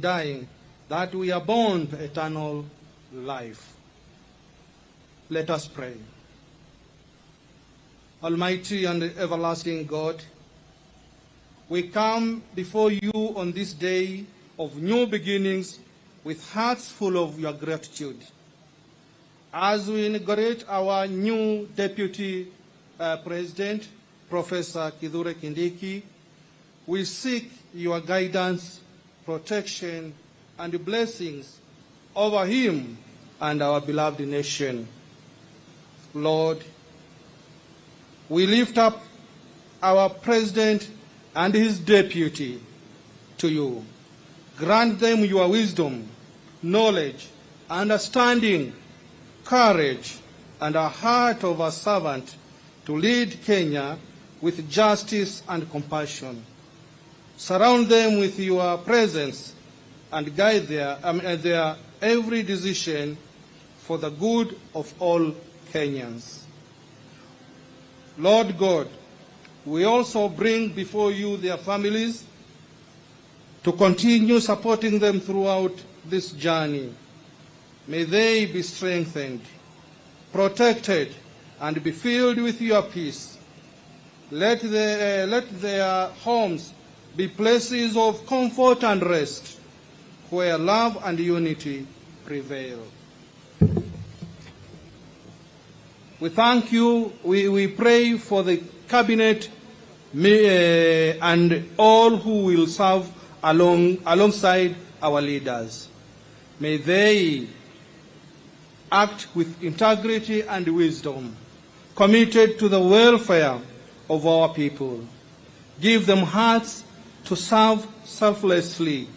dying, that we are born to eternal life. Let us pray. Almighty and everlasting God, we come before you on this day of new beginnings with hearts full of your gratitude. As we inaugurate our new Deputy President, Professor Kindiki, we seek your guidance, protection, and blessings over him and our beloved nation. Lord, we lift up our President and his deputy to you. Grant them your wisdom, knowledge, understanding, courage, and a heart of a servant to lead Kenya with justice and compassion. Surround them with your presence and guide their every decision for the good of all Kenyans. Lord God, we also bring before you their families to continue supporting them throughout this journey. May they be strengthened, protected, and be filled with your peace. Let their homes be places of comfort and rest, where love and unity prevail. We thank you. We pray for the cabinet and all who will serve alongside our leaders. May they act with integrity and wisdom, committed to the welfare of our people. Give them hearts to serve selflessly,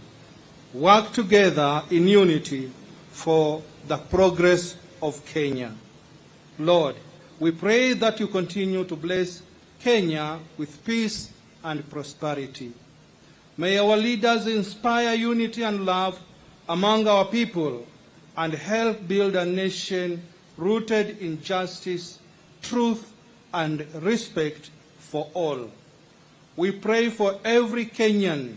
work together in unity for the progress of Kenya. Lord, we pray that you continue to bless Kenya with peace and prosperity. May our leaders inspire unity and love among our people and help build a nation rooted in justice, truth, and respect for all. We pray for every Kenyan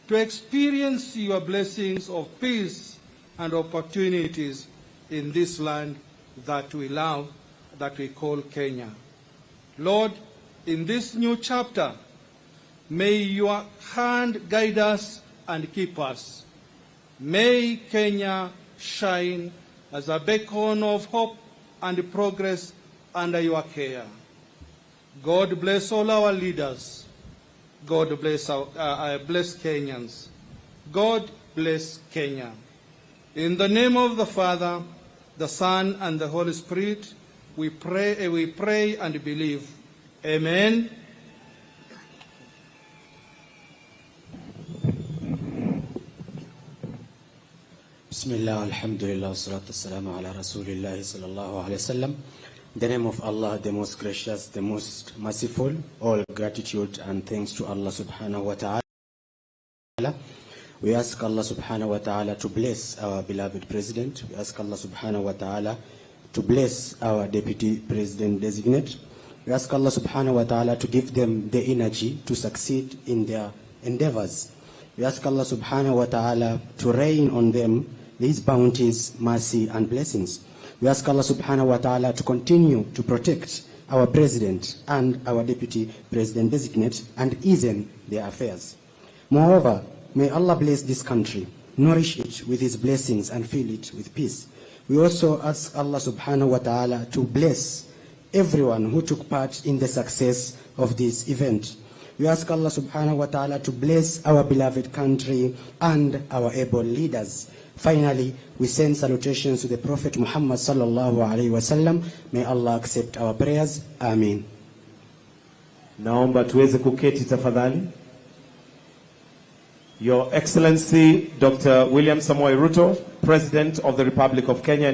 to experience your blessings of peace and opportunities in this land that we love, that we call Kenya. Lord, in this new chapter, may your hand guide us and keep us. May Kenya shine as a beacon of hope and progress under your care. God bless all our leaders. God bless bless Kenyans. God bless Kenya. In the name of the Father, the Son, and the Holy Spirit, we pray and believe. Amen. Bismillah, alhamdulillah, wassalatu wassalamu ala rasulillah sallallahu alayhi wa sallam. In the name of Allah, the most gracious, the most merciful, all gratitude and thanks to Allah subhanahu wa ta'ala. We ask Allah subhanahu wa ta'ala to bless our beloved president. We ask Allah subhanahu wa ta'ala to bless our deputy president designate. We ask Allah subhanahu wa ta'ala to give them the energy to succeed in their endeavors. We ask Allah subhanahu wa ta'ala to rain on them these bounties, mercy, and blessings. We ask Allah subhanahu wa ta'ala to continue to protect our president and our deputy president designate and ease their affairs. Moreover, may Allah bless this country, nourish it with his blessings and fill it with peace. We also ask Allah subhanahu wa ta'ala to bless everyone who took part in the success of this event. We ask Allah subhanahu wa ta'ala to bless our beloved country and our able leaders. Finally, we send salutations to the Prophet Muhammad sallallahu alayhi wa sallam. May Allah accept our prayers. Amin. Naomba tuweze kuketi tafadhali. Your Excellency Dr. William Samoei Ruto, President of the Republic of Kenya,